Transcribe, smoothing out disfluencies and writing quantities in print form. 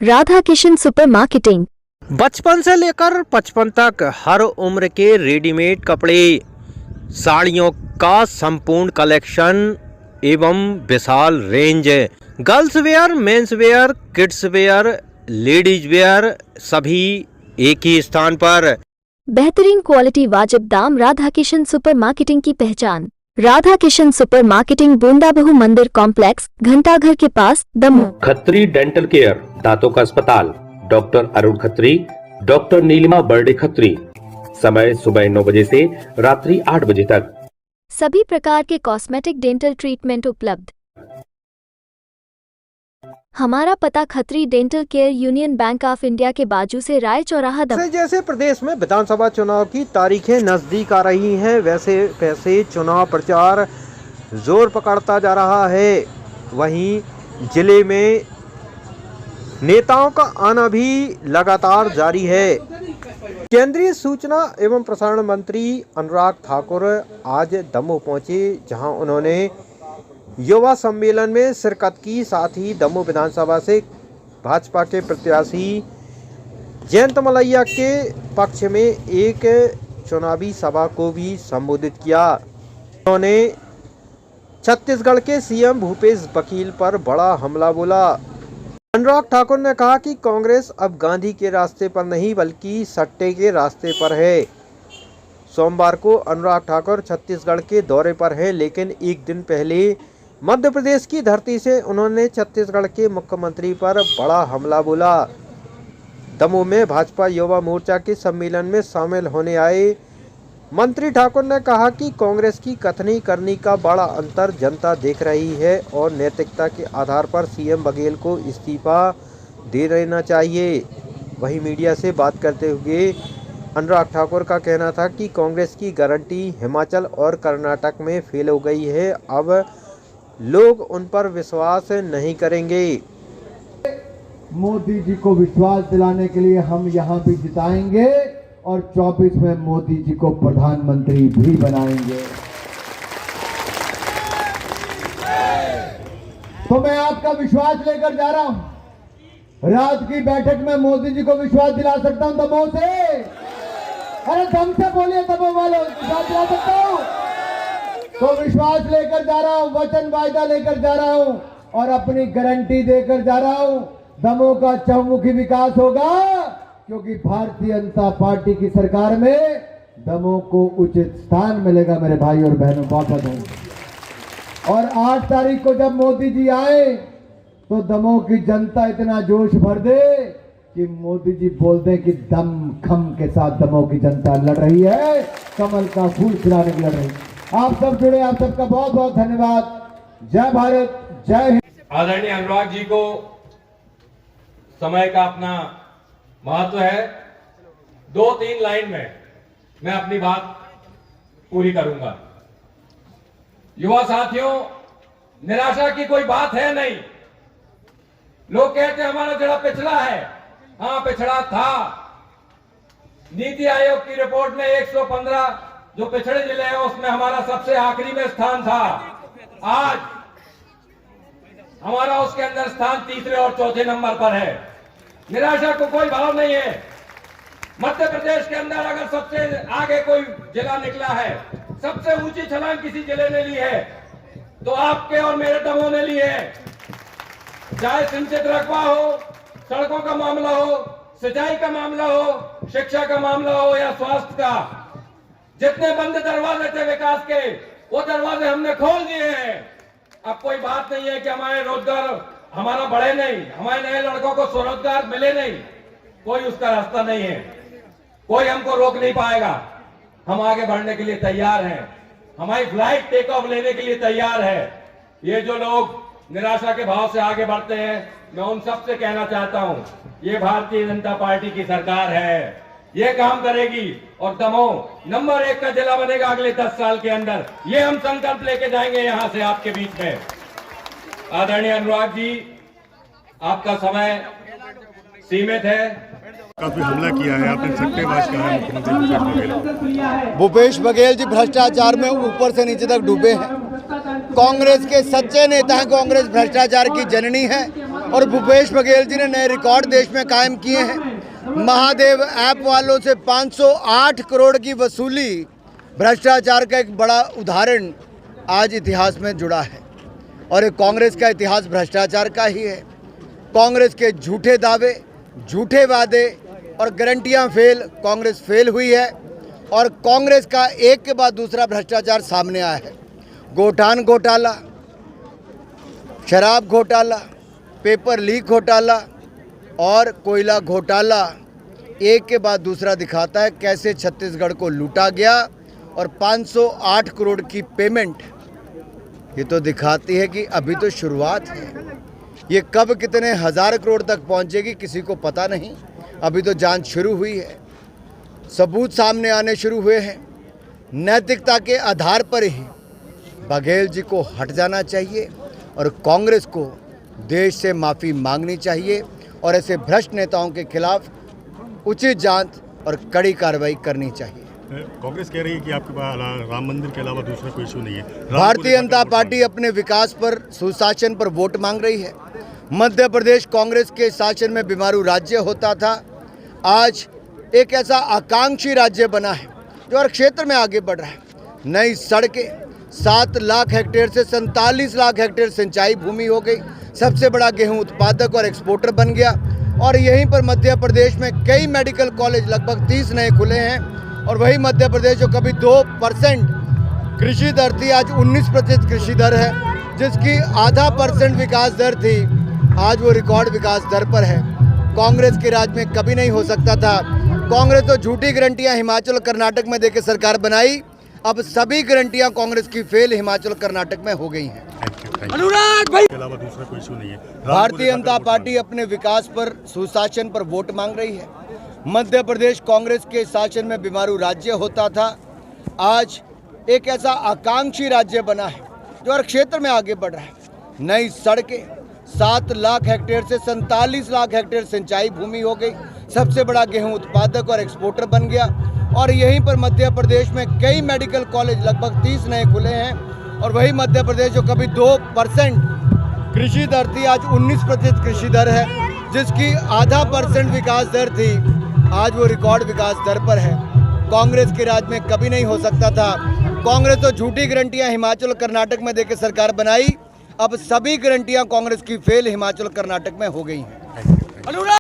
Radha Kishan super marketing. बचपन से लेकर 55 तक हर उम्र के रेडीमेड कपड़े, साड़ियों का संपूर्ण कलेक्शन एवं विशाल range, girls wear, men's wear, kids wear, ladies wear, सभी एक ही स्थान पर। बेहतरीन क्वालिटी, वाजिब दाम। राधा किशन सुपर मार्केटिंग की पहचान। राधा किशन सुपर मार्केटिंग, बूंदाबहू मंदिर कॉम्प्लेक्स, घंटाघर के पास, दमोह। खत्री डेंटल केयर, दांतों का अस्पताल, डॉक्टर अरुण खत्री, डॉक्टर नीलिमा बर्डे खत्री। समय सुबह 9 बजे से रात्रि 8 बजे तक। सभी प्रकार के कॉस्मेटिक डेंटल ट्रीटमेंट उपलब्ध। हमारा पता Khatri dental care, union bank of India के बाजू से, राय चौराहा, दमोह। जैसे प्रदेश में विधानसभा चुनाव की तारीखें नजदीक आ रही हैं, वैसे चुनाव प्रचार जोर पकड़ता जा रहा है। वहीं जिले में नेताओं का आना भी लगातार जारी है। केंद्रीय सूचना एवं प्रसारण मंत्री अनुराग ठाकुर आज दमोह पहुंचे, जहां उन्होंने युवा सम्मेलन में शिरकत की। साथ ही दमोह विधानसभा से भाजपा के प्रत्याशी जयंत मलैया के पक्ष में एक चुनावी सभा को भी संबोधित किया। उन्होंने छत्तीसगढ़ के सीएम भूपेश बघेल पर बड़ा हमला बोला। अनुराग ठाकुर ने कहा कि कांग्रेस अब गांधी के रास्ते पर नहीं बल्कि सट्टे के रास्ते पर है। सोमवार को अनुराग ठाकुर छत्तीसगढ़ के दौरे पर हैं, लेकिन एक दिन पहले मध्य प्रदेश की धरती से उन्होंने छत्तीसगढ़ के मुख्यमंत्री पर बड़ा हमला बोला। दमोह में भाजपा युवा मोर्चा के सम्मेलन में शामिल होने आए मंत्री ठाकुर ने कहा कि कांग्रेस की कथनी करनी का बड़ा अंतर जनता देख रही है और नैतिकता के आधार पर सीएम बघेल को इस्तीफा दे देना चाहिए। वहीं मीडिया से बात करते हुए अनुराग ठाकुर का कहना था कि कांग्रेस की गारंटी हिमाचल और कर्नाटक में फेल हो गई है, अब लोग उन पर विश्वास नहीं करेंगे। मोदी जी को विश्वास दिलाने के लिए हम यहाँ भी जिताएंगे और 24 में मोदी जी को प्रधानमंत्री भी बनाएंगे। तो मैं आपका विश्वास लेकर जा रहा हूं। रात की बैठक में मोदी जी को विश्वास दिला सकता हूं दमोह से। अरे दम से बोलिए दमोह वालों, विश्वास दिला सकता हूं। तो विश्वास लेकर जा रहा हूं, वचन वायदा लेकर जा रहा हूं और अपनी गारंटी देकर जा रहा हूं। दमोह का चहुमुखी विकास होगा, क्योंकि भारतीय जनता पार्टी की सरकार में दमोह को उचित स्थान मिलेगा। मेरे भाई और बहनों, बात है। और 8 तारीख को जब मोदी जी आए तो दमोह की जनता इतना जोश भर दे कि मोदी जी बोल दें कि दम खम के साथ दमोह की जनता लड़ रही है, कमल का फूल खिलाने के लड़ रही है। आप सब जुड़े, आप सबका बहुत बहुत धन्यवाद। जय भारत, जय हिंद। आदरणीय अनुराग जी को समय का अपना महत्व है। 2-3 लाइन में मैं अपनी बात पूरी करूंगा। युवा साथियों, निराशा की कोई बात है नहीं। लोग कहते हैं हमारा जिला पिछड़ा है। हाँ, पिछड़ा था। नीति आयोग की रिपोर्ट में 115 जो पिछड़े जिले हैं उसमें हमारा सबसे आखिरी में स्थान था। आज हमारा उसके अंदर स्थान 3रे और 4थे नंबर पर है। निराशा को कोई भाव नहीं है। मध्य प्रदेश के अंदर अगर सबसे आगे कोई जिला निकला है, सबसे ऊंची छलांग किसी जिले ने ली है, तो आपके और मेरे दमोह ने ली है। चाहे सिंचित रकबा हो, सड़कों का मामला हो, सिंचाई का मामला हो, शिक्षा का मामला हो या स्वास्थ्य का, जितने बंद दरवाजे थे विकास के, वो दरवाजे हमने खोल दिए हैं। अब कोई बात नहीं है कि हमारे रोजगार हमारा बढ़े नहीं, हमारे नए लड़कों को स्वरोजगार मिले नहीं। कोई उसका रास्ता नहीं है, कोई हमको रोक नहीं पाएगा। हम आगे बढ़ने के लिए तैयार हैं। हमारी फ्लाइट टेक ऑफ लेने के लिए तैयार है। ये जो लोग निराशा के भाव से आगे बढ़ते हैं, मैं उन सब से कहना चाहता हूं, ये भारतीय जनता पार्टी की सरकार है, ये काम करेगी और दमोह नंबर 1 का जिला बनेगा अगले 10 साल के अंदर। ये हम संकल्प लेके जाएंगे यहां से आपके बीच में। आदरणीय अनुराग जी, आपका समय सीमित है। काफी हमला किया है आपने, सट्टेबाज कहा है मुख्यमंत्री भूपेश बघेल जी भ्रष्टाचार में ऊपर से नीचे तक डूबे हैं। कांग्रेस के सच्चे नेता हैं। कांग्रेस भ्रष्टाचार की जननी है। और भूपेश बघेल जी ने नए रिकॉर्ड देश में कायम किए हैं। महादेव ऐप वालों से 508 करोड़ की वसूली भ्रष्टाचार का एक बड़ा उदाहरण आज इतिहास में जुड़ा है और एक कांग्रेस का इतिहास भ्रष्टाचार का ही है। कांग्रेस के झूठे दावे, झूठे वादे और गारंटियां फेल, कांग्रेस फेल हुई है और कांग्रेस का एक के बाद दूसरा भ्रष्टाचार सामने आया है। गोठान घोटाला, शराब घोटाला, पेपर लीक घोटाला और कोयला घोटाला एक के बाद दूसरा दिखाता है कैसे छत्तीसगढ़ को लूटा गया और 508 करोड़ की पेमेंट ये तो दिखाती है कि अभी तो शुरुआत है। ये कब कितने हज़ार करोड़ तक पहुंचेगी किसी को पता नहीं। अभी तो जांच शुरू हुई है, सबूत सामने आने शुरू हुए हैं। नैतिकता के आधार पर ही बघेल जी को हट जाना चाहिए और कांग्रेस को देश से माफ़ी मांगनी चाहिए और ऐसे भ्रष्ट नेताओं के खिलाफ उचित जांच और कड़ी कार्रवाई करनी चाहिए। कांग्रेस कह रही है कि आपके पास राम मंदिर के अलावा दूसरा कोई इशू नहीं है। भारतीय जनता पार्टी अपने विकास पर, सुशासन पर वोट मांग रही है। मध्य प्रदेश कांग्रेस के शासन में बीमारू राज्य होता था, आज एक ऐसा आकांक्षी राज्य बना है जो हर क्षेत्र में आगे बढ़ रहा है। नई सड़कें, 7 लाख हेक्टेयर से 47 लाख हेक्टेयर सिंचाई भूमि हो गई, सबसे बड़ा गेहूं उत्पादक और एक्सपोर्टर बन गया। और यहीं पर मध्य प्रदेश में कई मेडिकल कॉलेज, लगभग 30 नए खुले हैं और वही मध्य प्रदेश जो कभी 2% कृषि दर थी, आज 19% कृषि दर है, जिसकी आधा % विकास दर थी, आज वो रिकॉर्ड विकास दर पर है। कांग्रेस के राज में कभी नहीं हो सकता था। कांग्रेस तो झूठी गारंटियां हिमाचल और कर्नाटक में देकर सरकार बनाई, अब सभी गारंटियां कांग्रेस की फेल हिमाचल कर्नाटक में हो गई हैं। अनुराग भाई के अलावा दूसरा कोई इशू नहीं है। भारतीय जनता पार्टी अपने विकास पर, सुशासन पर वोट मांग रही है। मध्य प्रदेश कांग्रेस के शासन में बीमारू राज्य होता था, आज एक ऐसा आकांक्षी राज्य बना है जो हर क्षेत्र में आगे बढ़ रहा है। नई सड़कें, 7 लाख हेक्टेयर से 47 लाख हेक्टेयर सिंचाई भूमि हो गई, सबसे बड़ा गेहूं उत्पादक और एक्सपोर्टर बन गया। और यहीं पर मध्य प्रदेश में कई मेडिकल कॉलेज, लगभग 30 नए खुले हैं और वही मध्य प्रदेश जो कभी 2% कृषि दर थी, आज 19% कृषि दर है, जिसकी आधा % विकास दर थी, आज वो रिकॉर्ड विकास दर पर है। कांग्रेस के राज में कभी नहीं हो सकता था। कांग्रेस तो झूठी गारंटियां हिमाचल और कर्नाटक में देकर सरकार बनाई, अब सभी गारंटियां कांग्रेस की फेल हिमाचल कर्नाटक में हो गई हैं।